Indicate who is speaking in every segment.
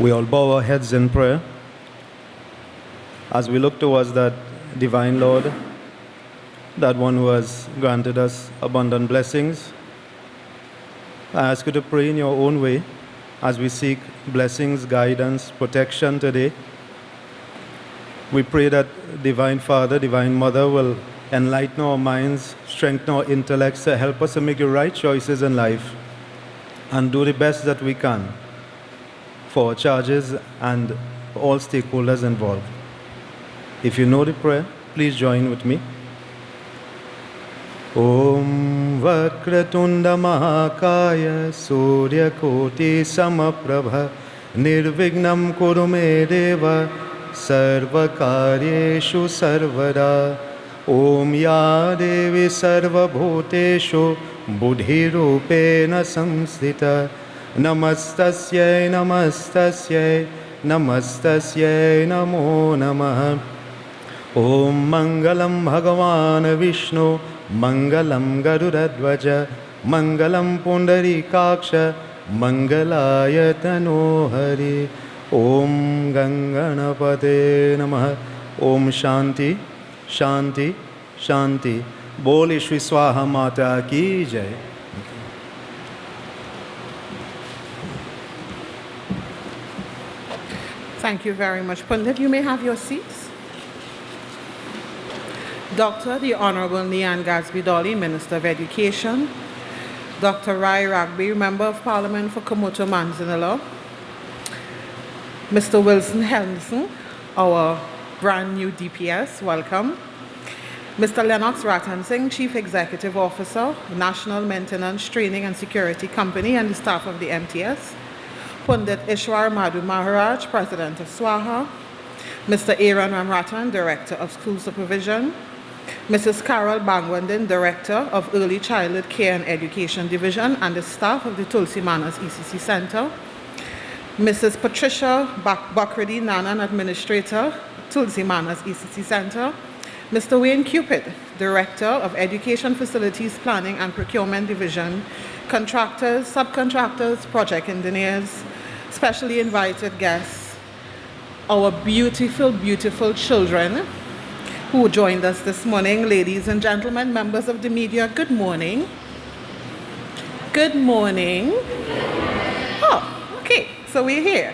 Speaker 1: We all bow our heads in prayer as we look towards that divine Lord, that one who has granted us abundant blessings. I ask you to pray in your own way as we seek blessings, guidance, protection today. We pray that Divine Father, Divine Mother will enlighten our minds, strengthen our intellects to help us to make the right choices in life and do the best that we can for our charges and all stakeholders involved. If you know the prayer, please join with me. Om Vakratunda Mahakaya Suryakoti Samaprabha Nirvignam Kurume Deva Sarvakaryeshu Sarvada Om Ya Devi Sarvabhuteshu Buddhirupena Samsthita Namastasyai Namastasyai Namastasyai Namo Namaha Om Mangalam Bhagavan Vishnu Mangalam Garuradvaja Mangalam Pundarikaksha Mangalaya Tanohari Om Ganganapate Namaha Om Shanti Shanti Shanti Bole Shri Swaha Mata Ki Jai.
Speaker 2: Thank you very much. Pandit, you may have your seats. Dr. the Honorable Nian Gadsby Dolly, Minister of Education. Dr. Rai Ragbi, Member of Parliament for Komoto Manzanilla. Mr. Wilson Henderson, our brand new DPS, welcome. Mr. Lennox Ratansingh, Chief Executive Officer, National Maintenance, Training and Security Company, and the staff of the MTS. Pundit Ishwar Madhu Maharaj, President of SWAHA. Mr. Aaron Ramratan, Director of School Supervision. Mrs. Carol Bangwandin, Director of Early Childhood Care and Education Division, and the staff of the Tulsi Manas ECCE Center. Mrs. Patricia Bakredi Nanan, Administrator, Tulsi Manas ECCE Center. Mr. Wayne Cupid, Director of Education Facilities Planning and Procurement Division, contractors, subcontractors, project engineers, specially invited guests, our beautiful, beautiful children who joined us this morning, ladies and gentlemen, members of the media, good morning. Good morning. Oh, okay, so we're here.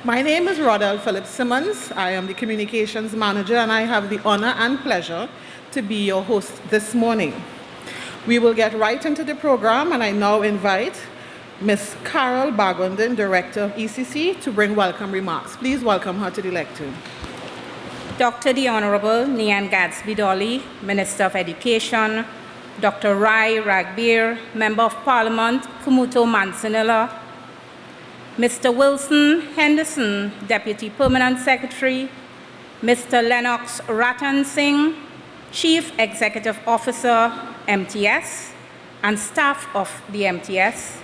Speaker 2: My name is Rodel Phillips Simmons. I am the Communications Manager, and I have the honor and pleasure to be your host this morning. We will get right into the program, and I now invite Ms. Carol Bagwandin, Director of ECCE, to bring welcome remarks. Please welcome her to the lectern.
Speaker 3: Dr. the Honorable Nian Gadsby Dolly, Minister of Education, Dr. Rai Ragbir, Member of Parliament, Komoto Manzanilla, Mr. Wilson Henderson, Deputy Permanent Secretary, Mr. Lennox Ratansingh, Chief Executive Officer, MTS, and staff of the MTS,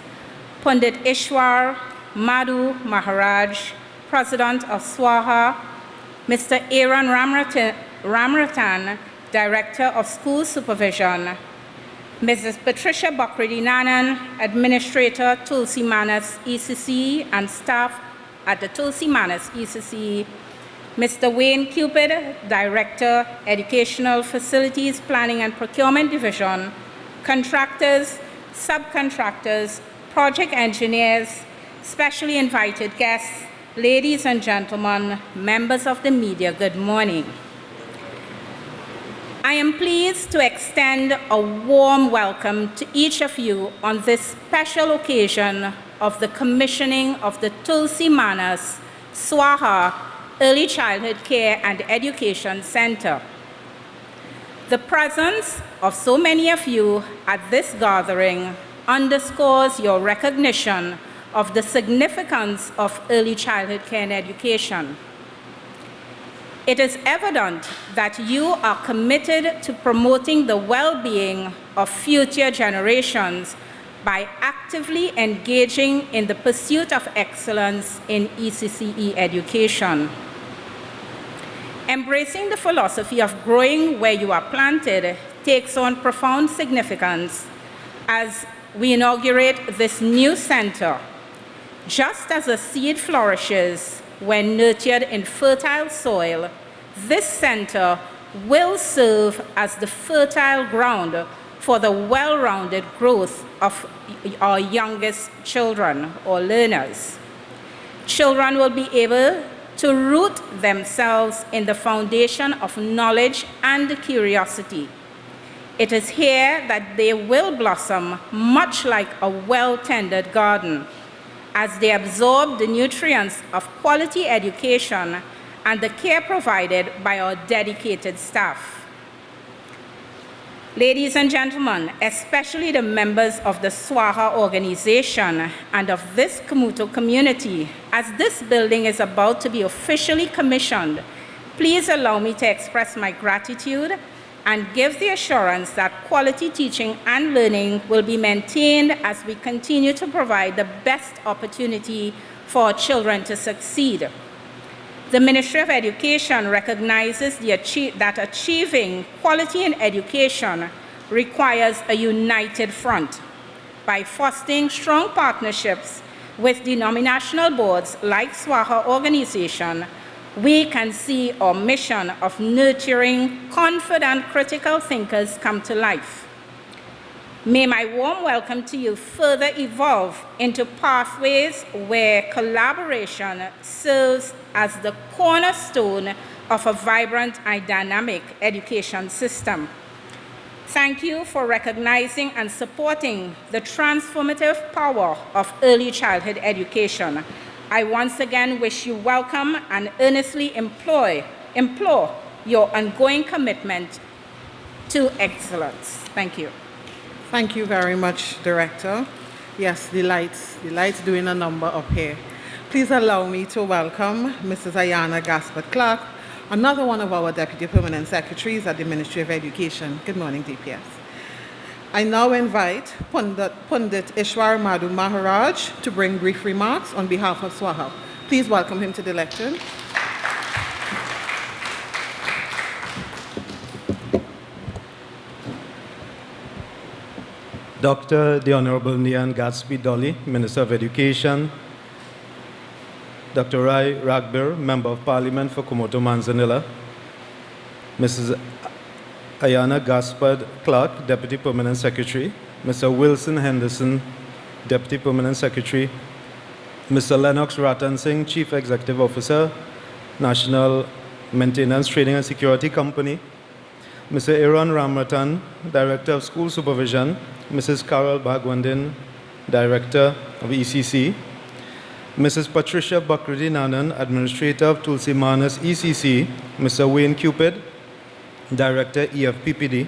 Speaker 3: Pundit Ishwar Madhu Maharaj, President of SWAHA, Mr. Aaron Ramratan, Director of School Supervision, Mrs. Patricia Bakredi Nanan, Administrator, Tulsi Manas ECCE, and staff at the Tulsi Manas ECCE, Mr. Wayne Cupid, Director, Educational Facilities Planning and Procurement Division, contractors, subcontractors, project engineers, specially invited guests, ladies and gentlemen, members of the media, good morning. I am pleased to extend a warm welcome to each of you on this special occasion of the commissioning of the Tulsi Manas SWAHA Early Childhood Care and Education Center. The presence of so many of you at this gathering underscores your recognition of the significance of early childhood care and education. It is evident that you are committed to promoting the well-being of future generations by actively engaging in the pursuit of excellence in ECCE education. Embracing the philosophy of growing where you are planted takes on profound significance as we inaugurate this new center. Just as a seed flourishes when nurtured in fertile soil, this center will serve as the fertile ground for the well-rounded growth of our youngest children or learners. Children will be able to root themselves in the foundation of knowledge and curiosity. It is here that they will blossom much like a well-tended garden, as they absorb the nutrients of quality education and the care provided by our dedicated staff. Ladies and gentlemen, especially the members of the SWAHA organization and of this Kamuto community, as this building is about to be officially commissioned, please allow me to express my gratitude and give the assurance that quality teaching and learning will be maintained as we continue to provide the best opportunity for our children to succeed. The Ministry of Education recognizes that achieving quality in education requires a united front. By fostering strong partnerships with denominational boards like SWAHA organization, we can see our mission of nurturing confident critical thinkers come to life. May my warm welcome to you further evolve into pathways where collaboration serves as the cornerstone of a vibrant and dynamic education system. Thank you for recognizing and supporting the transformative power of early childhood education. I once again wish you welcome and earnestly implore your ongoing commitment to excellence. Thank you.
Speaker 2: Thank you very much, Director. Yes, the lights doing a number up here. Please allow me to welcome Mrs. Ayana Gaspard-Clark, another one of our Deputy Permanent Secretaries at the Ministry of Education. Good morning, DPS. I now invite Pundit Ishwar Madhu Maharaj to bring brief remarks on behalf of SWAHA. Please welcome him to the lectern.
Speaker 1: Dr. the Honorable Nian Gatsby Dolly, Minister of Education, Dr. Rai Ragbir, Member of Parliament for Komoto Manzanilla, Mrs. Ayana Gaspard Clark, Deputy Permanent Secretary, Mr. Wilson Henderson, Deputy Permanent Secretary, Mr. Lennox Ratan Singh, Chief Executive Officer, National Maintenance, Training and Security Company, Mr. Aaron Ramratan, Director of School Supervision, Mrs. Carol Bhagwandin, Director of ECCE, Mrs. Patricia Bakriti Nanan, Administrator of Tulsi Manas ECCE, Mr. Wayne Cupid, Director EFPPD,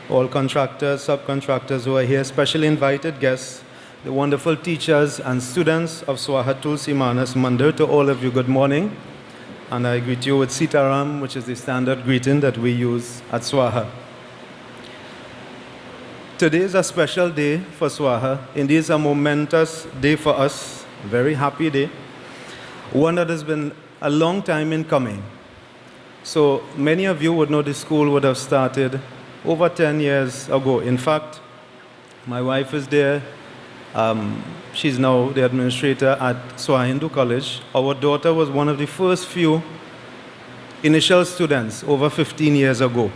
Speaker 1: all contractors, subcontractors who are here, specially invited guests, the wonderful teachers and students of SWAHA Tulsi Manas Mandir, to all of you, good morning. And I greet you with Sitaram, which is the standard greeting that we use at SWAHA. Today is a special day for SWAHA. Indeed, it's a momentous day for us, a very happy day, one that has been a long time in coming. So many of you would know the school would have started over 10 years ago. In fact, my wife is there. She's now the administrator at SWAHA Hindu College. Our daughter was one of the first few initial students over 15 years ago.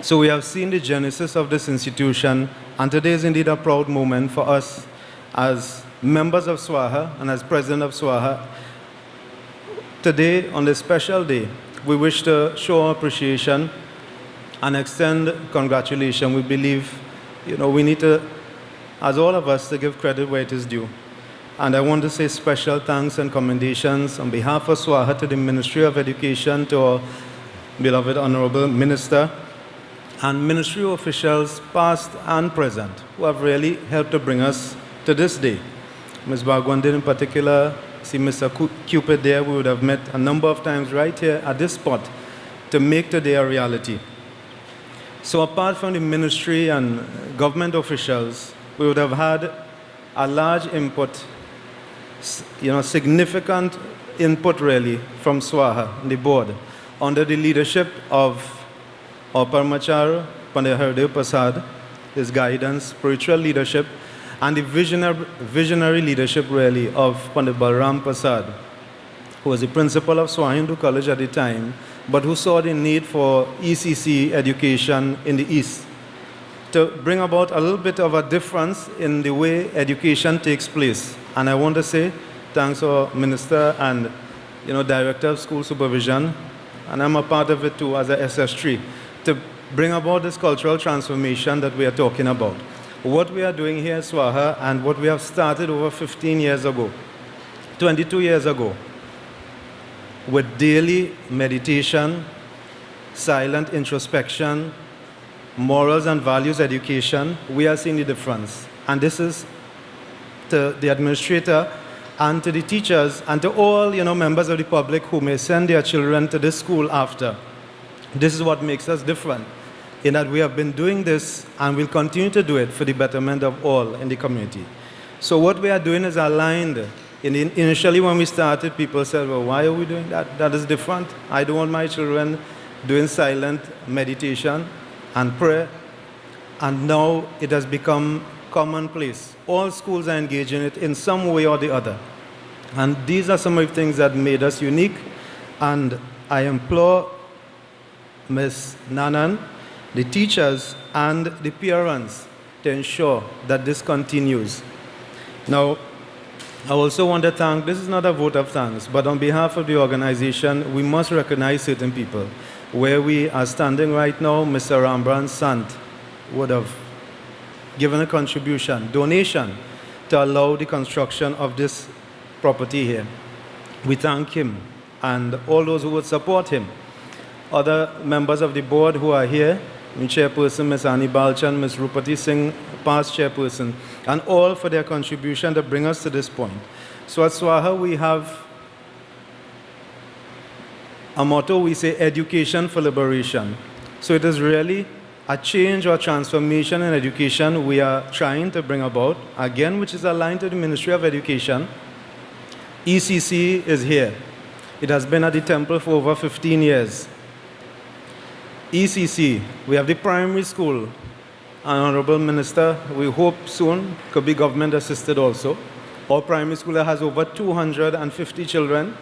Speaker 1: So we have seen the genesis of this institution, and today is indeed a proud moment for us as members of SWAHA and as president of SWAHA. Today, on this special day, we wish to show our appreciation and extend congratulations. We believe, we need to, as all of us, to give credit where it is due. And I want to say special thanks and commendations on behalf of SWAHA to the Ministry of Education, to our beloved Honorable Minister, and ministry officials past and present who have really helped to bring us to this day. Ms. Bhagwandin in particular, see Mr. Cupid there, we would have met a number of times right here at this spot to make today a reality. So apart from the ministry and government officials, we would have had a large input, significant input really from SWAHA, the board, under the leadership of our Paramachar Pandit Hardev Prasad, his guidance, spiritual leadership, and the visionary leadership really of Pandit Balram Prasad, who was the principal of SWAHA Hindu College at the time, but who saw the need for ECCE education in the East, to bring about a little bit of a difference in the way education takes place. And I want to say thanks to our Minister and Director of School Supervision, and I'm a part of it too as a SS3, to bring about this cultural transformation that we are talking about. What we are doing here at SWAHA and what we have started over 15 years ago, 22 years ago, with daily meditation, silent introspection, morals and values education, we are seeing the difference. And this is to the administrator and to the teachers and to all members of the public who may send their children to this school after. This is what makes us different, in that we have been doing this and will continue to do it for the betterment of all in the community. So what we are doing is aligned. Initially when we started, people said, well, why are we doing that? That is different. I don't want my children doing silent meditation and prayer. And now it has become commonplace. All schools are engaged in it in some way or the other. And these are some of the things that made us unique. And I implore Ms. Nanan, the teachers, and the parents to ensure that this continues. Now, I also want to thank, this is not a vote of thanks, but on behalf of the organization, we must recognize certain people. Where we are standing right now, Mr. Rembrandt Sant would have given a contribution, donation, to allow the construction of this property here. We thank him and all those who would support him. Other members of the board who are here, Chairperson Ms. Annie Balchan, Ms. Rupati Singh, past chairperson, and all for their contribution to bring us to this point. So at SWAHA, we have a motto, we say education for liberation. So it is really a change or transformation in education we are trying to bring about, again, which is aligned to the Ministry of Education. ECCE is here. It has been at the temple for over 15 years. ECCE, we have the primary school. Honorable Minister, we hope soon could be government assisted also. Our primary school has over 250 children.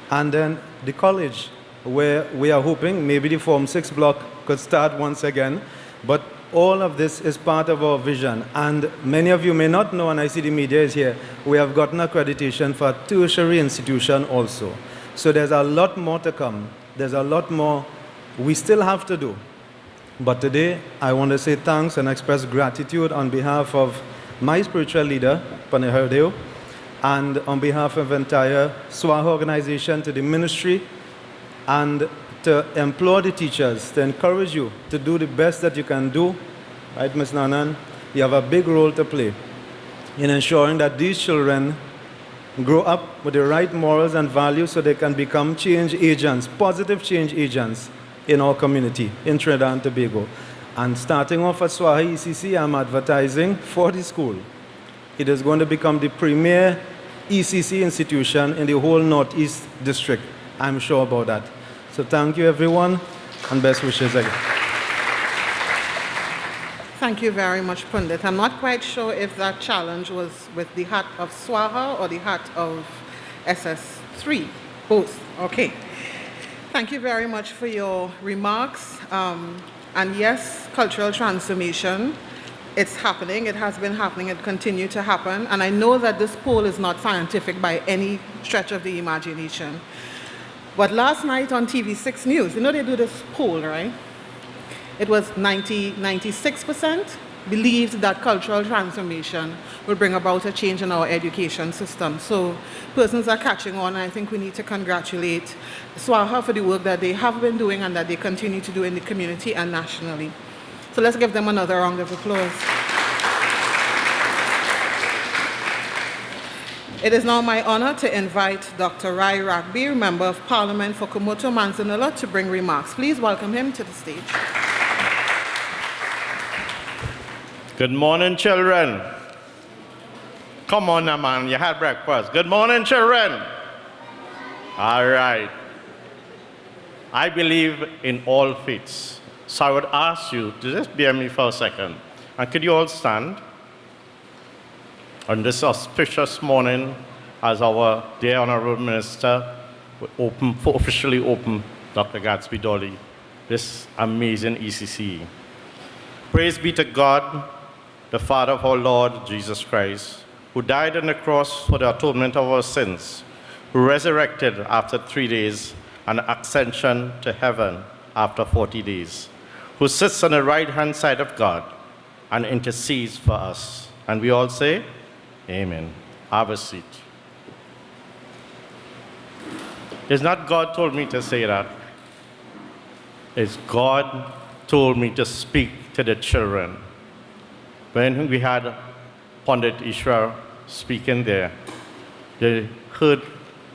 Speaker 1: And then the college, where we are hoping maybe the Form 6 block could start once again. But all of this is part of our vision. And many of you may not know, and I see the media is here, we have gotten accreditation for a tertiary institution also. So there's a lot more to come. There's a lot more we still have to do. But today, I want to say thanks and express gratitude on behalf of my spiritual leader, Pandit Hardeo, and on behalf of the entire SWAHA organization, to the ministry, and to implore the teachers to encourage you to do the best that you can do. Right, Ms. Nanan? You have a big role to play in ensuring that these children grow up with the right morals and values so they can become change agents, positive change agents in our community in Trinidad and Tobago. And starting off at SWAHA ECCE, I'm advertising for the school. It is going to become the premier ECCE institution in the whole Northeast District. I'm sure about that. So thank you, everyone, and best wishes again.
Speaker 2: Thank you very much, Pundit. I'm not quite sure if that challenge was with the hat of SWAHA or the hat of SS3. Both. Okay. Thank you very much for your remarks. And yes, cultural transformation, it's happening. It has been happening. It continues to happen. And I know that this poll is not scientific by any stretch of the imagination. But last night on TV6 News, they do this poll, right? It was 96% believed that cultural transformation will bring about a change in our education system. So persons are catching on, and I think we need to congratulate SWAHA for the work that they have been doing and that they continue to do in the community and nationally. So let's give them another round of applause. It is now my honor to invite Dr. Rai Rakbir, Member of Parliament for Kumoto Manzanilla, to bring remarks. Please welcome him to the stage.
Speaker 4: Good morning, children. Come on now, man. You had breakfast. Good morning, children. All right. I believe in all faiths. So I would ask you to just bear me for a second. And could you all stand? On this auspicious morning, as our dear Honorable Minister officially opened Dr. Gadsby Dolly, this amazing ECCE. Praise be to God, the Father of our Lord Jesus Christ, who died on the cross for the atonement of our sins, who resurrected after 3 days and ascension to heaven after 40 days, who sits on the right-hand side of God and intercedes for us. And we all say, Amen. Have a seat. It's not God told me to say that. It's God told me to speak to the children. When we had Pandit Ishwar speaking there, they heard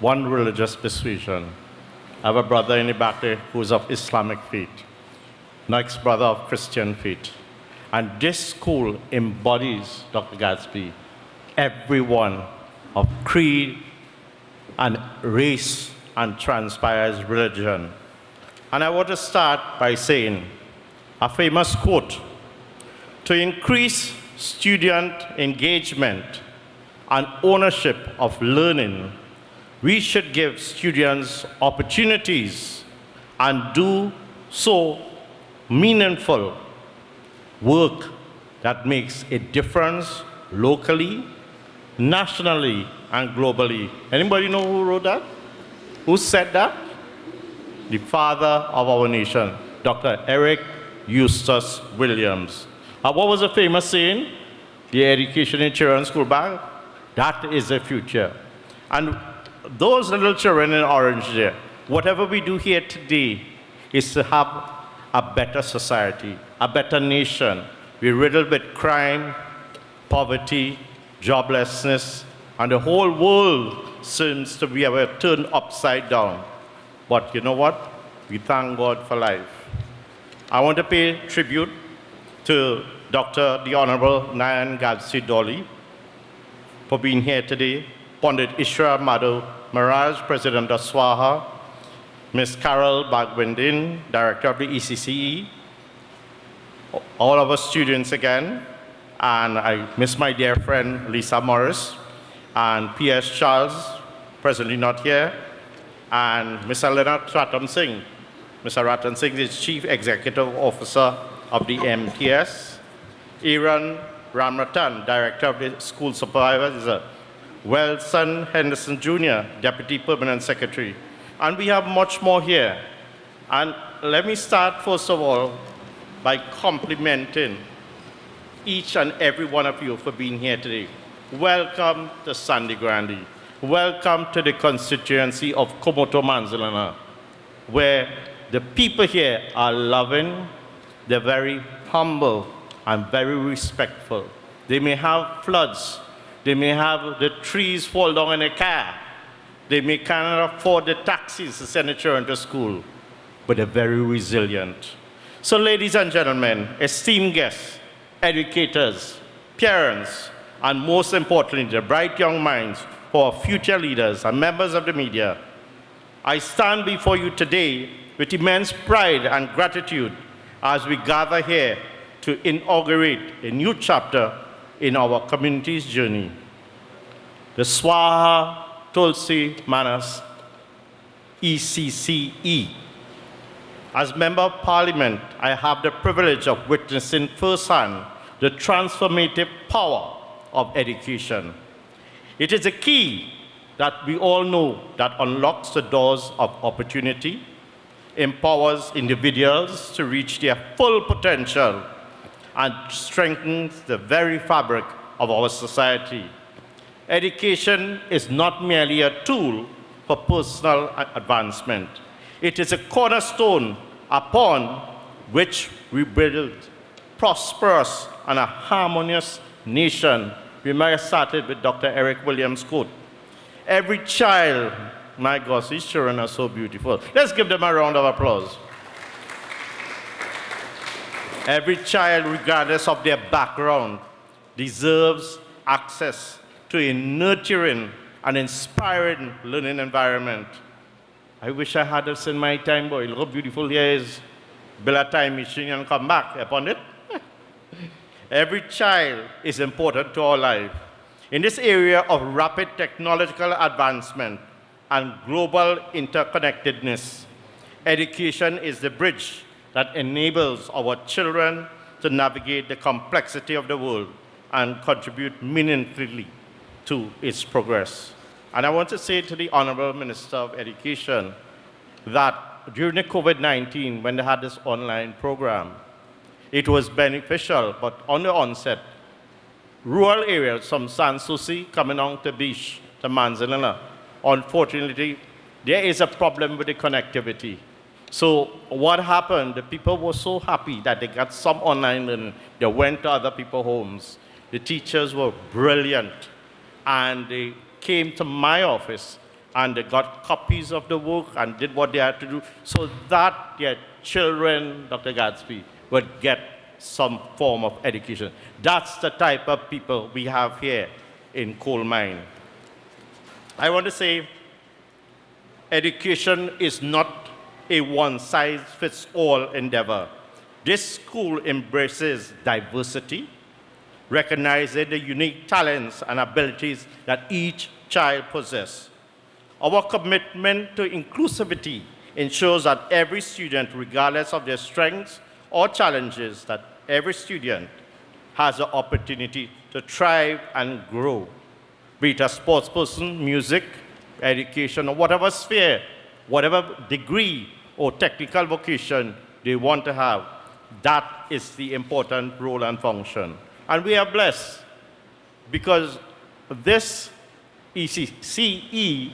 Speaker 4: one religious persuasion. I have a brother in the back there who's of Islamic faith, next brother of Christian faith. And this school embodies, Dr. Gadsby, everyone of creed and race and transpires religion. And I want to start by saying a famous quote: to increase student engagement and ownership of learning, we should give students opportunities and do so meaningful work that makes a difference locally, nationally, and globally. Anybody know who wrote that? Who said that? The father of our nation, Dr. Eric Eustace Williams. What was the famous saying? The education in children's school bag? That is the future. And those little children in orange there, whatever we do here today is to have a better society, a better nation. We're riddled with crime, poverty, joblessness, and the whole world seems to be turned upside down. But you know what? We thank God for life. I want to pay tribute to Dr. the Honorable Nayan Gadsby Dolly for being here today, Pandit Ishwar Madhav Maharaj, President of SWAHA, Ms. Carol Bagwindin, Director of the ECCE, all of our students again, and I miss my dear friend Lisa Morris, and P.S. Charles, presently not here, and Mr. Leonard Ratan Singh. Mr. Ratan Singh is Chief Executive Officer of the MTS. Aaron Ramratan, Director of the School Supervisor. Wilson Henderson Jr., Deputy Permanent Secretary. And we have much more here. And let me start, first of all, by complimenting each and every one of you for being here today. Welcome to Sandy Grande. Welcome to the constituency of Komoto Manzilana, where the people here are loving, they're very humble, and very respectful. They may have floods, they may have the trees fall down in a car, they may cannot afford the taxis to send the children to school, but they're very resilient. So ladies and gentlemen, esteemed guests, educators, parents, and most importantly, the bright young minds who are future leaders and members of the media, I stand before you today with immense pride and gratitude as we gather here to inaugurate a new chapter in our community's journey. The SWAHA Tulsi Manas ECCE. As Member of Parliament, I have the privilege of witnessing firsthand the transformative power of education. It is a key that we all know that unlocks the doors of opportunity, empowers individuals to reach their full potential, and strengthens the very fabric of our society. Education is not merely a tool for personal advancement. It is a cornerstone upon which we build prosperous and a harmonious nation. We might have started with Dr. Eric Williams' quote. Every child, my gosh, these children are so beautiful. Let's give them a round of applause. Every child, regardless of their background, deserves access to a nurturing and inspiring learning environment. I wish I had this in my time, boy. Look how beautiful here is. Build a time machine and come back upon it. Every child is important to our life. In this area of rapid technological advancement and global interconnectedness, education is the bridge that enables our children to navigate the complexity of the world and contribute meaningfully to its progress. And I want to say to the Honorable Minister of Education that during the COVID-19, when they had this online program, it was beneficial, but on the onset, rural areas from Tulsi coming on to Beach, to Manzanilla, unfortunately, there is a problem with the connectivity. So what happened, the people were so happy that they got some online learning. They went to other people's homes. The teachers were brilliant. And they came to my office and they got copies of the work and did what they had to do so that their children, Dr. Gadsby, would get some form of education. That's the type of people we have here in coal mine. I want to say education is not a one-size-fits-all endeavor. This school embraces diversity, recognizing the unique talents and abilities that each child possesses. Our commitment to inclusivity ensures that every student, regardless of their strengths or challenges, that every student has the opportunity to thrive and grow, be it a sports person, music, education, or whatever sphere, whatever degree or technical vocation they want to have. That is the important role and function. And we are blessed because this ECCE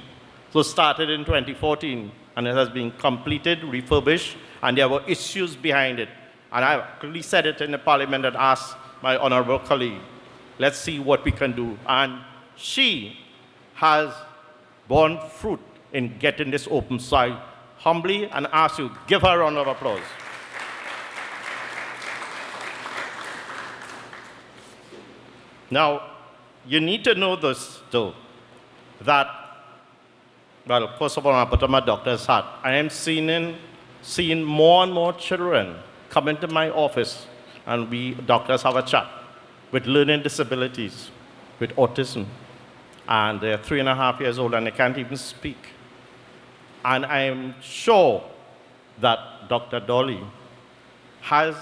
Speaker 4: was started in 2014 and it has been completed, refurbished, and there were issues behind it. And I actually said it in the parliament and asked my honorable colleague, let's see what we can do. And she has borne fruit in getting this open. So I humbly and ask you, give her a round of applause. Now, you need to know this, though, that, well, first of all, I put on my doctor's hat. I am seeing more and more children come into my office, and we doctors have a chat with learning disabilities, with autism, and they're 3.5 years old, and they can't even speak. And I am sure that Dr. Dolly has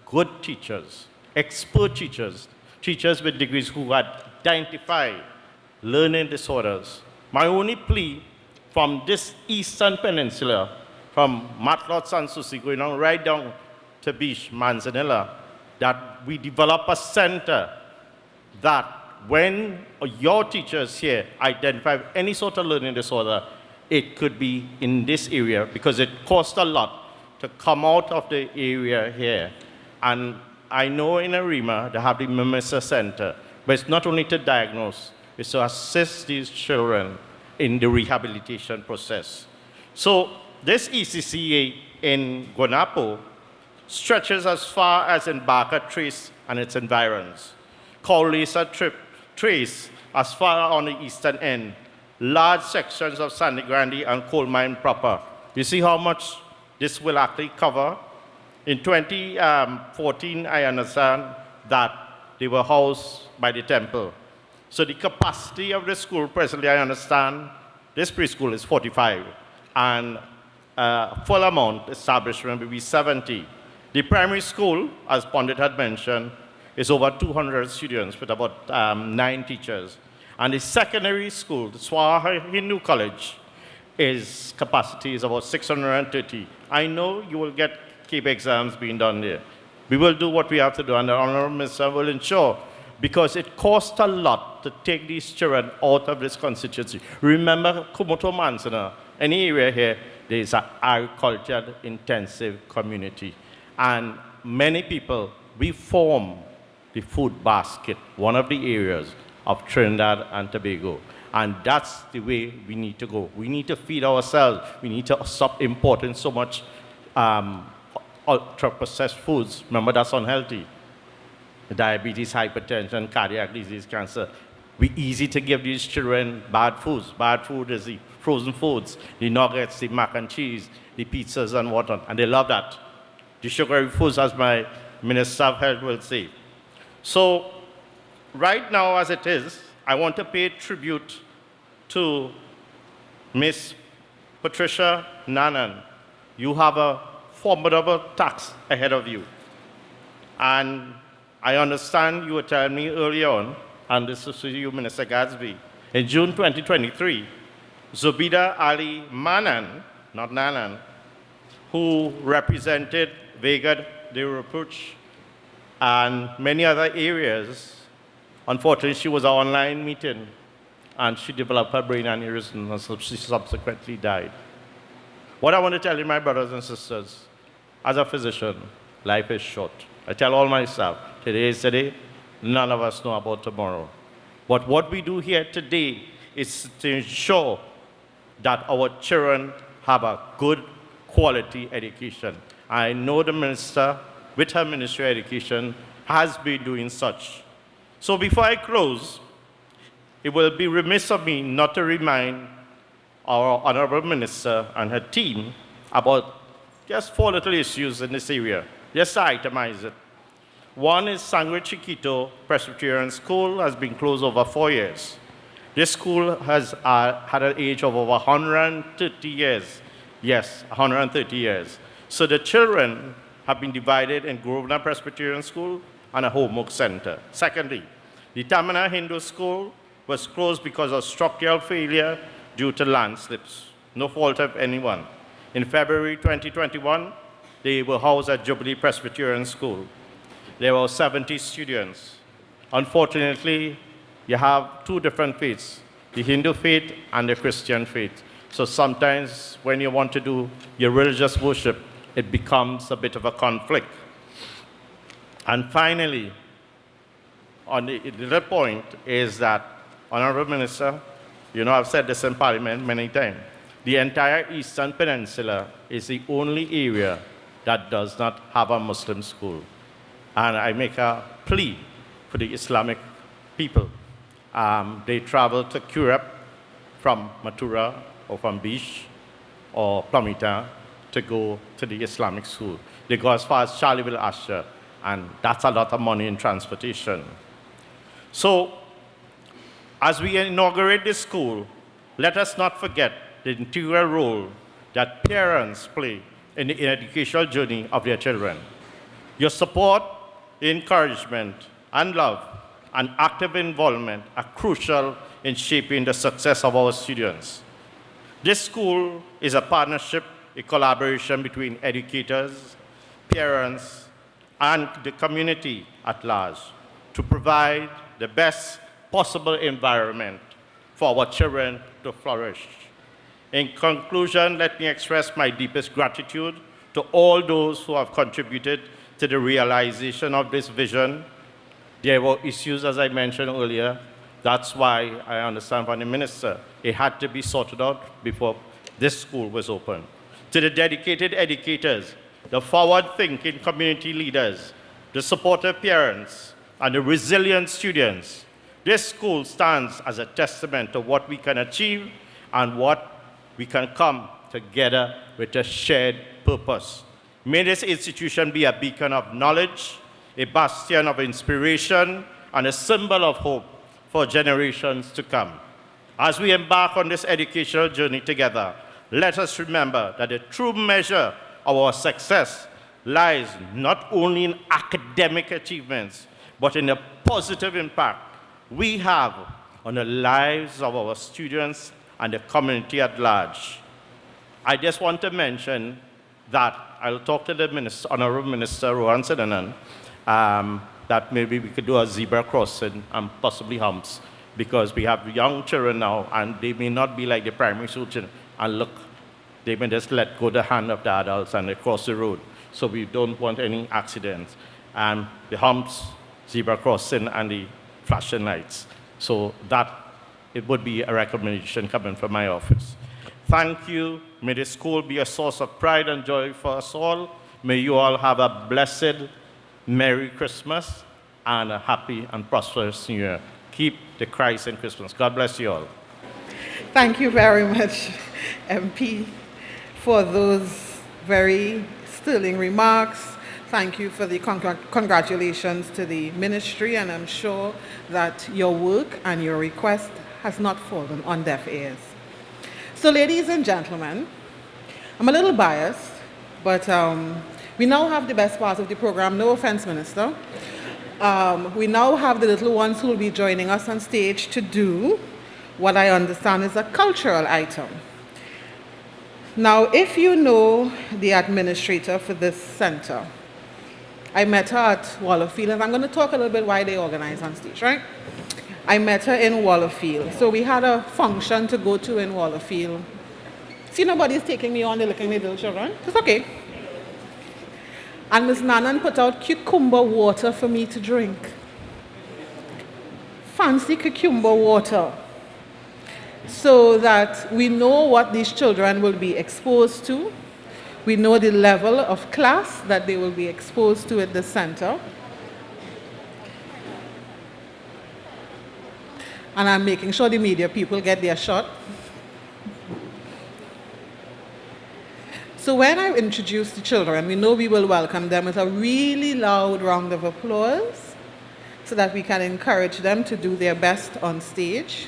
Speaker 4: good teachers, expert teachers, teachers with degrees who identify learning disorders. My only plea from this Eastern Peninsula, from Matlot and Susi, going on right down to Beach, Manzanilla, that we develop a center that when your teachers here identify any sort of learning disorder, it could be in this area because it costs a lot to come out of the area here. And I know in Arima they have the Mimesa Center, but it's not only to diagnose, it's to assist these children in the rehabilitation process. So this ECCE in Guanapo stretches as far as in Baca Trace and its environs. Kaulisa Trace as far on the eastern end. Large sections of Sandy Grande and coal mine proper. You see how much this will actually cover? In 2014, I understand that they were housed by the temple. So the capacity of the school presently, I understand, this preschool is 45, and full amount establishment will be 70. The primary school, as Pandit had mentioned, is over 200 students with about 9 teachers. And the secondary school, the SWAHA Hindu College, its capacity is about 630. I know you will get CAPE exams being done there. We will do what we have to do, and the Honorable Minister will ensure, because it costs a lot to take these children out of this constituency. Remember, Kumoto Mansana, any area here, there is an agriculture-intensive community. And many people, we form the food basket, one of the areas of Trinidad and Tobago. And that's the way we need to go. We need to feed ourselves. We need to stop importing so much ultra-processed foods. Remember, that's unhealthy. Diabetes, hypertension, cardiac disease, cancer. We easy to give these children bad foods. Bad food is the frozen foods, the nuggets, the mac and cheese, the pizzas and whatnot. And they love that. The sugary foods, as my Minister of Health will say. So, right now, as it is, I want to pay tribute to Miss Patricia Nanan. You have a formidable task ahead of you. And I understand you were telling me early on, and this is to you, Minister Gadsby, in June 2023, Zubida Ali Manan, not Nanan, who represented Vega de Repuch and many other areas. Unfortunately, she was an online meeting, and she developed her brain aneurysm, and so she subsequently died. What I want to tell you, my brothers and sisters, as a physician, life is short. I tell all my staff, today is today, none of us know about tomorrow. But what we do here today is to ensure that our children have a good quality education. I know the minister, with her Ministry of Education, has been doing such. So before I close, it will be remiss of me not to remind our honorable minister and her team about just 4 little issues in this area, just to itemize it. One is Sangre Chiquito Presbyterian School has been closed over 4 years. This school has had an age of over 130 years. Yes, 130 years. So the children have been divided in Grosvenor Presbyterian School and a homework center. Secondly, the Tamana Hindu School was closed because of structural failure due to landslips. No fault of anyone. In February 2021, they were housed at Jubilee Presbyterian School. There were 70 students. Unfortunately, you have 2 different faiths, the Hindu faith and the Christian faith. So sometimes when you want to do your religious worship, it becomes a bit of a conflict. And finally, on the little point is that, Honorable Minister, you know I've said this in Parliament many times, the entire Eastern Peninsula is the only area that does not have a Muslim school. And I make a plea for the Islamic people. They travel to Europe from Mathura or from Bish or Plumita to go to the Islamic school. They go as far as Charleville, Asher, and that's a lot of money in transportation. So, as we inaugurate this school, let us not forget the integral role that parents play in the educational journey of their children. Your support, encouragement, and love, and active involvement are crucial in shaping the success of our students. This school is a partnership, a collaboration between educators, parents, and the community at large to provide the best possible environment for our children to flourish. In conclusion, let me express my deepest gratitude to all those who have contributed to the realization of this vision. There were issues, as I mentioned earlier. That's why I understand from the minister, it had to be sorted out before this school was open. To the dedicated educators, the forward-thinking community leaders, the supportive parents, and the resilient students, this school stands as a testament to what we can achieve and what we can come together with a shared purpose. May this institution be a beacon of knowledge, a bastion of inspiration, and a symbol of hope for generations to come. As we embark on this educational journey together, let us remember that the true measure of our success lies not only in academic achievements, but in the positive impact we have on the lives of our students and the community at large. I just want to mention that I'll talk to the minister, Honorable Minister Rohan Sidanan, that maybe we could do a zebra crossing and possibly humps, because we have young children now and they may not be like the primary school children and look, they may just let go the hand of the adults and they cross the road. So we don't want any accidents. And the humps, zebra crossing, and the flashing lights. So that, it would be a recommendation coming from my office. Thank you. May this school be a source of pride and joy for us all. May you all have a blessed, Merry Christmas and a happy and prosperous New Year. Keep the Christ in Christmas. God bless you all.
Speaker 2: Thank you very much, MP, for those very sterling remarks thank you for the congratulations to the ministry, and I'm sure that your work and your request has not fallen on deaf ears. So ladies and gentlemen, I'm a little biased, but we now have the best part of the program. No offense, Minister. We now have the little ones who will be joining us on stage to do what I understand is a cultural item. Now, if you know the administrator for this center, I met her at Wallerfield, and I'm going to talk a little bit why they organize on stage, right? I met her in Wallerfield. So we had a function to go to in Wallerfield. See, nobody's taking me on, they're looking at little children. It's okay. And Ms. Nanan put out cucumber water for me to drink. Fancy cucumber water. So that we know what these children will be exposed to. We know the level of class that they will be exposed to at the center. And I'm making sure the media people get their shot. So when I introduce the children, we know we will welcome them with a really loud round of applause so that we can encourage them to do their best on stage.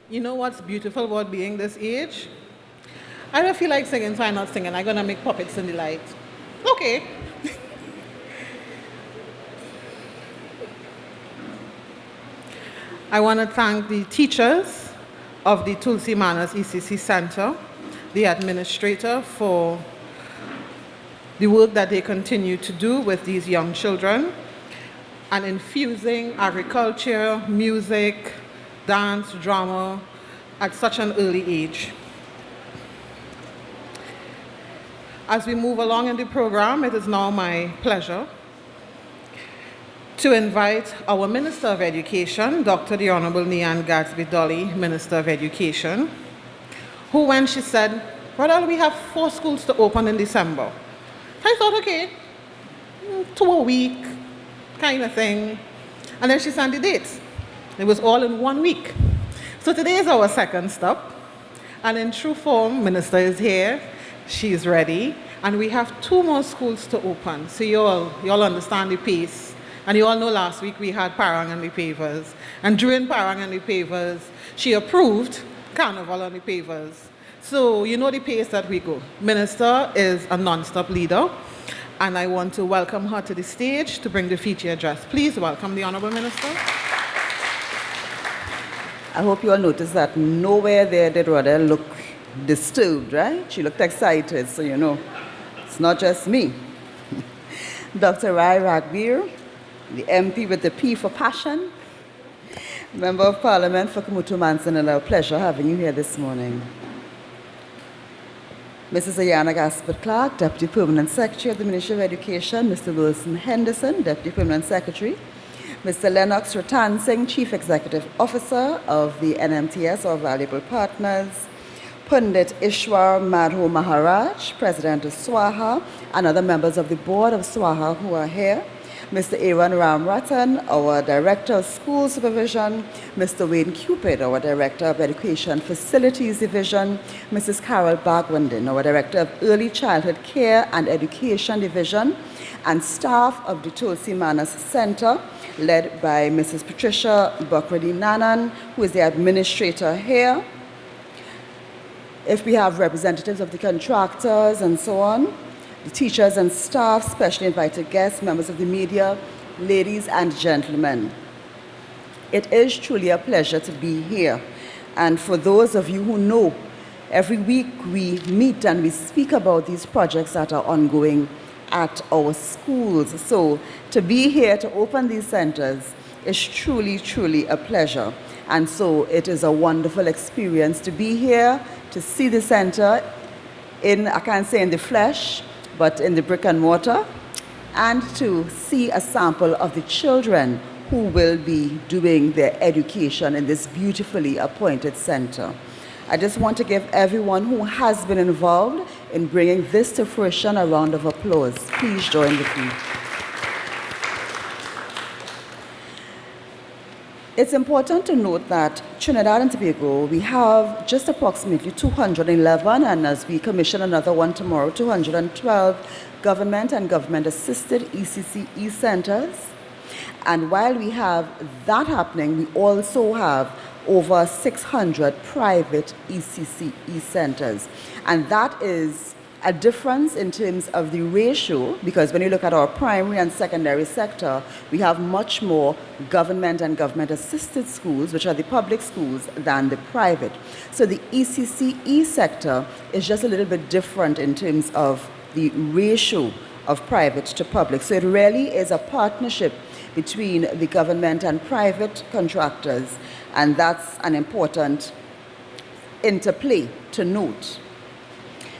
Speaker 2: You know what's beautiful about being this age? I don't feel like singing, so I'm not singing. I'm going to make puppets in the light. Okay. I want to thank the teachers of the Tulsi Manners ECCE Center, the administrator for the work that they continue to do with these young children and infusing agriculture, music, dance, drama at such an early age. As we move along in the program, it is now my pleasure to invite our Minister of Education, Dr. the Honorable Nian Gadsby Dolly, Minister of Education, who when she said, well, we have 4 schools to open in December, I thought, okay, 2 a week kind of thing. And then she sent the dates. It was all in 1 week. So today is our second stop. And in true form, Minister is here. She's ready. And we have 2 more schools to open. So you all understand the pace. And you all know last week we had Parang and the pavers. And during Parang and the pavers, she approved Carnival on the pavers. So you know the pace that we go. Minister is a non-stop leader. And I want to welcome her to the stage to bring the feature address. Please welcome the Honorable Minister.
Speaker 5: I hope you all noticed that nowhere there did Rhoda look disturbed, right? She looked excited, so you know, it's not just me. Dr. Rai Ragbir, the MP with the P for passion, Member of Parliament for Kamutu Manson, and a pleasure having you here this morning. Mrs. Ayana Gaspard-Clark, Deputy Permanent Secretary of the Ministry of Education, Mr. Wilson Henderson, Deputy Permanent Secretary, Mr. Lennox Ratan-Singh, Chief Executive Officer of the NMTS, our valuable partners, Pundit Ishwar Madho Maharaj, President of SWAHA, and other members of the board of SWAHA who are here, Mr. Aaron Ramratan, our Director of School Supervision, Mr. Wayne Cupid, our Director of Education Facilities Division, Mrs. Carol Bagwandin, our Director of Early Childhood Care and Education Division, and staff of the Tulsi Manas Center, led by Mrs. Patricia Bakradi Nanan, who is the administrator here. If we have representatives of the contractors and so on, the teachers and staff, specially invited guests, members of the media, ladies and gentlemen. It is truly a pleasure to be here. And for those of you who know, every week we meet and we speak about these projects that are ongoing at our schools. So to be here to open these centers is truly, truly a pleasure. And so it is a wonderful experience to be here, to see the center in, I can't say in the flesh, but in the brick and mortar, and to see a sample of the children who will be doing their education in this beautifully appointed center. I just want to give everyone who has been involved in bringing this to fruition a round of applause. Please join with me. It's important to note that Trinidad and Tobago, we have just approximately 211, and as we commission another one tomorrow, 212 government and government-assisted ECCE centers. And while we have that happening, we also have over 600 private ECCE centers. And that is a difference in terms of the ratio, because when you look at our primary and secondary sector, we have much more government and government-assisted schools, which are the public schools, than the private. So the ECCE sector is just a little bit different in terms of the ratio of private to public. So it really is a partnership between the government and private contractors, and that's an important interplay to note.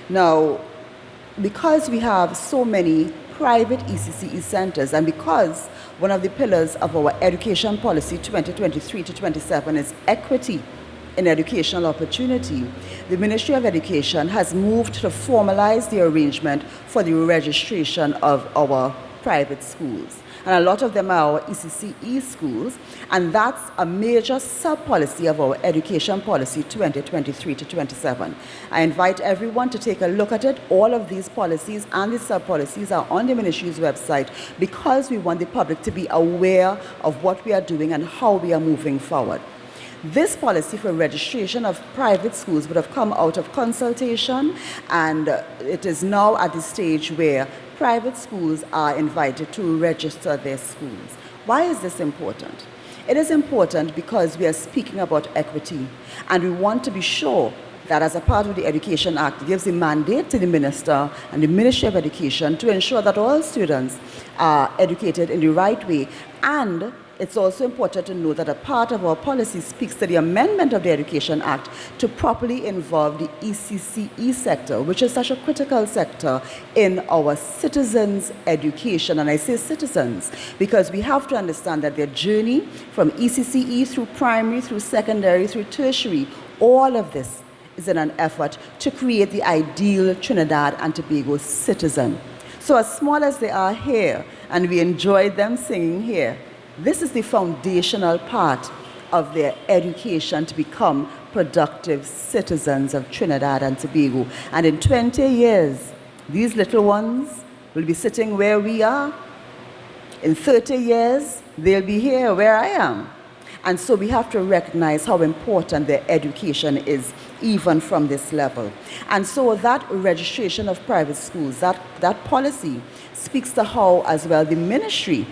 Speaker 5: Now, because we have so many private ECCE centers, and because one of the pillars of our education policy 2023 to 27 is equity in educational opportunity, the Ministry of Education has moved to formalize the arrangement for the registration of our private schools. And a lot of them are our ECCE schools, and that's a major sub-policy of our education policy 2023 to 27. I invite everyone to take a look at it. All of these policies and the sub-policies are on the Ministry's website because we want the public to be aware of what we are doing and how we are moving forward. This policy for registration of private schools would have come out of consultation, and it is now at the stage where private schools are invited to register their schools. Why is this important? It is important because we are speaking about equity, and we want to be sure that as a part of the Education Act, it gives a mandate to the Minister and the Ministry of Education to ensure that all students are educated in the right way. And it's also important to know that a part of our policy speaks to the amendment of the Education Act to properly involve the ECCE sector, which is such a critical sector in our citizens' education. And I say citizens because we have to understand that their journey from ECCE through primary, through secondary, through tertiary, all of this is in an effort to create the ideal Trinidad and Tobago citizen. So as small as they are here, and we enjoy them singing here, this is the foundational part of their education to become productive citizens of Trinidad and Tobago. And in 20 years, these little ones will be sitting where we are. In 30 years, they'll be here where I am. And so we have to recognize how important their education is, even from this level. And so that registration of private schools, that policy speaks to how as well the ministry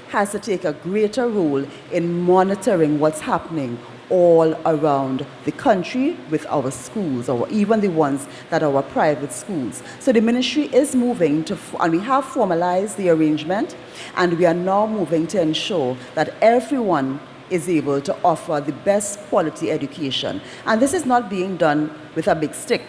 Speaker 5: has to take a greater role in monitoring what's happening all around the country with our schools, or even the ones that are our private schools. So the ministry is moving to, and we have formalized the arrangement, and we are now moving to ensure that everyone is able to offer the best quality education. And this is not being done with a big stick,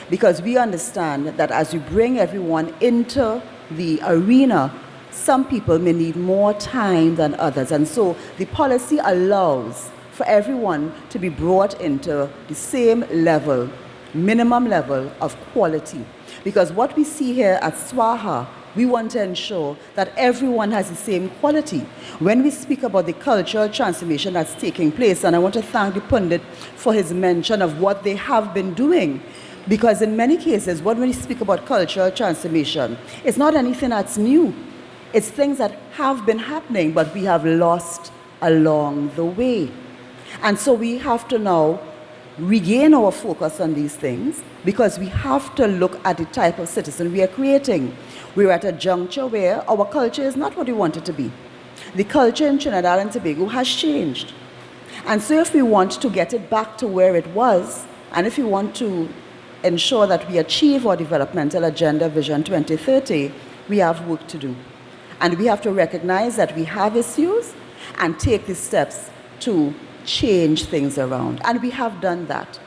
Speaker 5: because we understand that as we bring everyone into the arena, some people may need more time than others. And so the policy allows for everyone to be brought into the same level, minimum level of quality. Because what we see here at SWAHA, we want to ensure that everyone has the same quality. When we speak about the cultural transformation that's taking place, and I want to thank the pundit for his mention of what they have been doing, because in many cases, when we speak about cultural transformation, it's not anything that's new. It's things that have been happening, but we have lost along the way. And so we have to now regain our focus on these things, because we have to look at the type of citizen we are creating. We're at a juncture where our culture is not what we want it to be. The culture in Trinidad and Tobago has changed. And so if we want to get it back to where it was, and if we want to ensure that we achieve our developmental agenda Vision 2030, we have work to do. And we have to recognize that we have issues and take the steps to change things around. And we have done that.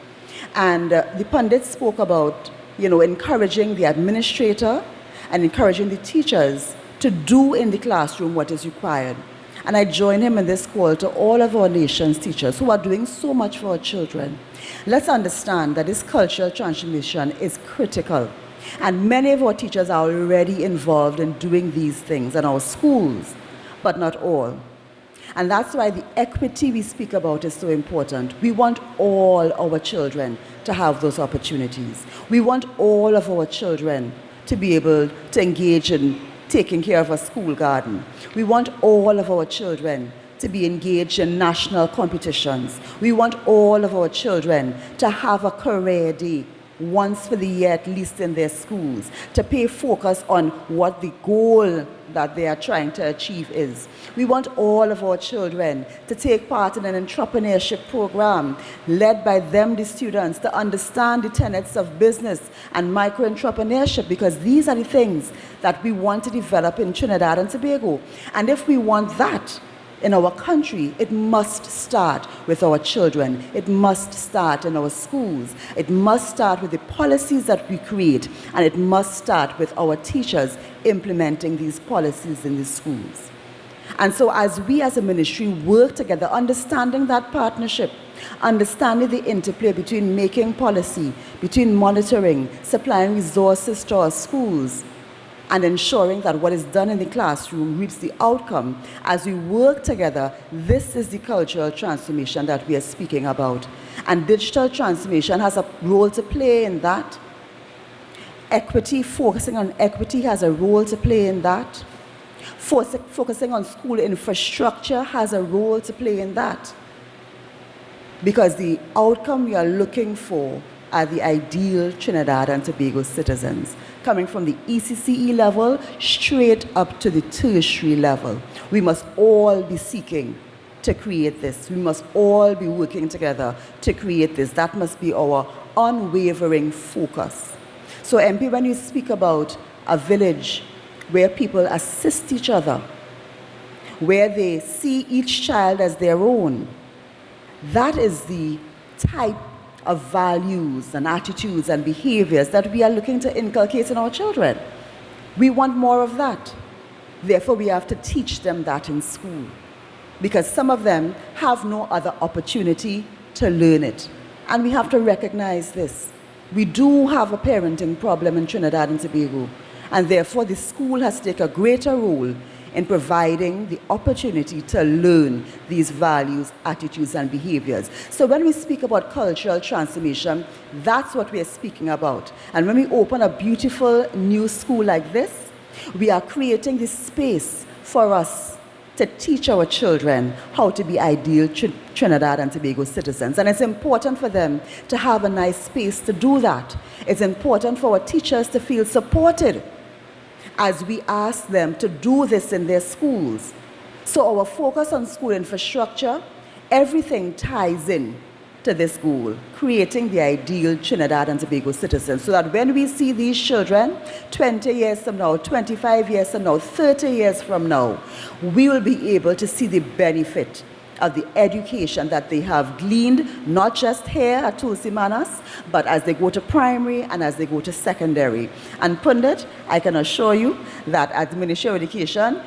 Speaker 5: And the pundit spoke about, encouraging the administrator and encouraging the teachers to do in the classroom what is required. And I join him in this call to all of our nation's teachers who are doing so much for our children. Let's understand that this cultural transformation is critical. And many of our teachers are already involved in doing these things in our schools, but not all. And that's why the equity we speak about is so important. We want all our children to have those opportunities. We want all of our children to be able to engage in taking care of a school garden. We want all of our children to be engaged in national competitions. We want all of our children to have a career day once for the year, at least in their schools, to pay focus on what the goal that they are trying to achieve is. We want all of our children to take part in an entrepreneurship program led by them, the students, to understand the tenets of business and micro-entrepreneurship, because these are the things that we want to develop in Trinidad and Tobago. And if we want that in our country, it must start with our children. It must start in our schools. It must start with the policies that we create, and it must start with our teachers implementing these policies in the schools. And so as we as a ministry work together, understanding that partnership, understanding the interplay between making policy, between monitoring, supplying resources to our schools, and ensuring that what is done in the classroom reaps the outcome. As we work together, this is the cultural transformation that we are speaking about. And digital transformation has a role to play in that. Equity, focusing on equity has a role to play in that. Focusing on school infrastructure has a role to play in that. Because the outcome we are looking for are the ideal Trinidad and Tobago citizens, coming from the ECCE level straight up to the tertiary level. We must all be seeking to create this. We must all be working together to create this. That must be our unwavering focus. So MP, when you speak about a village where people assist each other, where they see each child as their own, that is the type of values and attitudes and behaviors that we are looking to inculcate in our children. We want more of that. Therefore, we have to teach them that in school, because some of them have no other opportunity to learn it. And we have to recognize this. We do have a parenting problem in Trinidad and Tobago. And therefore, the school has to take a greater role in providing the opportunity to learn these values, attitudes, and behaviors. So when we speak about cultural transformation, that's what we are speaking about. And when we open a beautiful new school like this, we are creating this space for us to teach our children how to be ideal Trinidad and Tobago citizens. And it's important for them to have a nice space to do that. It's important for our teachers to feel supported as we ask them to do this in their schools. So our focus on school infrastructure, everything ties in to this goal, creating the ideal Trinidad and Tobago citizens, so that when we see these children 20 years from now, 25 years from now, 30 years from now, we will be able to see the benefit of the education that they have gleaned, not just here at Tulsi Manas, but as they go to primary and as they go to secondary. And Pundit, I can assure you that at the Ministry of Education,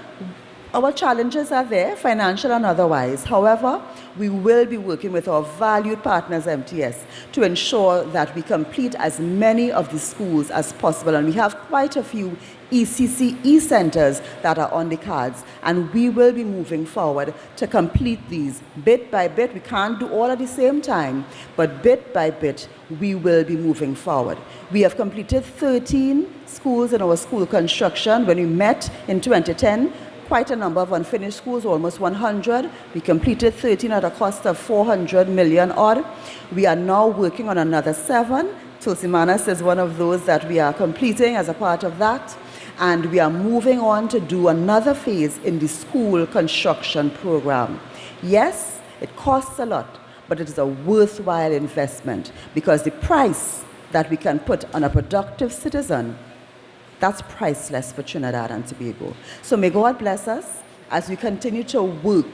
Speaker 5: our challenges are there, financial and otherwise. However, we will be working with our valued partners, MTS, to ensure that we complete as many of the schools as possible. And we have quite a few ECCE centers that are on the cards. And we will be moving forward to complete these bit by bit. We can't do all at the same time, but bit by bit, we will be moving forward. We have completed 13 schools in our school construction. When we met in 2010, quite a number of unfinished schools, almost 100. We completed 13 at a cost of 400 million odd. We are now working on another 7. Tulsi Manas is one of those that we are completing as a part of that. And we are moving on to do another phase in the school construction program. Yes, it costs a lot, but it is a worthwhile investment, because the price that we can put on a productive citizen, that's priceless for Trinidad and Tobago. So may God bless us as we continue to work.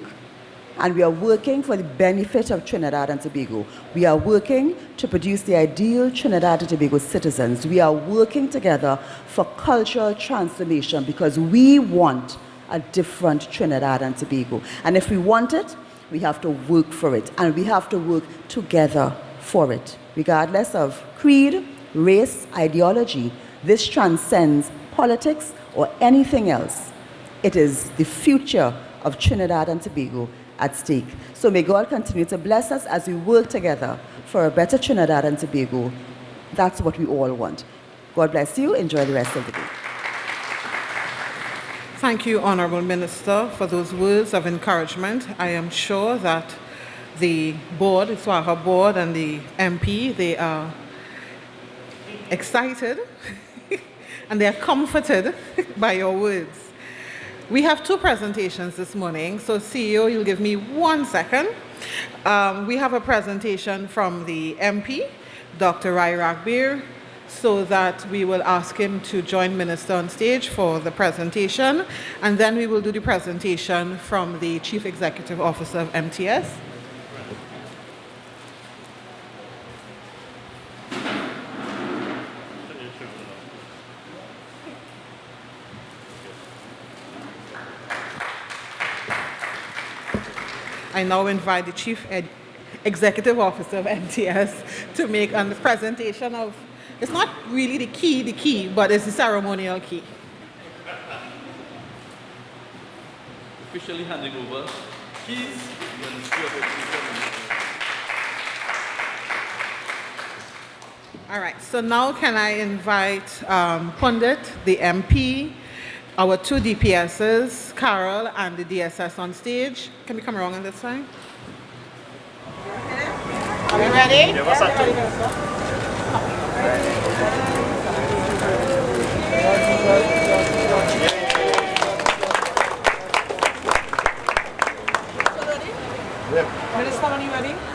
Speaker 5: And we are working for the benefit of Trinidad and Tobago. We are working to produce the ideal Trinidad and Tobago citizens. We are working together for cultural transformation, because we want a different Trinidad and Tobago. And if we want it, we have to work for it. And we have to work together for it, regardless of creed, race, ideology. This transcends politics or anything else. It is the future of Trinidad and Tobago at stake. So may God continue to bless us as we work together for a better Trinidad and Tobago. That's what we all want. God bless you. Enjoy the rest of the day.
Speaker 2: Thank you, Honorable Minister, for those words of encouragement. I am sure that the board, the SWAHA board, and the MP, they are excited and they are comforted by your words. We have 2 presentations this morning, so CEO, you'll give me 1 second. We have a presentation from the MP, Dr. Rai Ragbir, so that we will ask him to join Minister on stage for the presentation, and then we will do the presentation from the Chief Executive Officer of MTS. I now invite the Chief Executive Officer of MTS to make a presentation of, it's not really the key, but it's the ceremonial key.
Speaker 6: Officially handing over keys to the Ministry of Education.
Speaker 2: All right, so now can I invite Pundit, the MP, our 2 DPSs, Carol and the DSS on stage. Can we come around on this side? Are we ready?
Speaker 4: Give us a two.
Speaker 2: Minister, are you ready?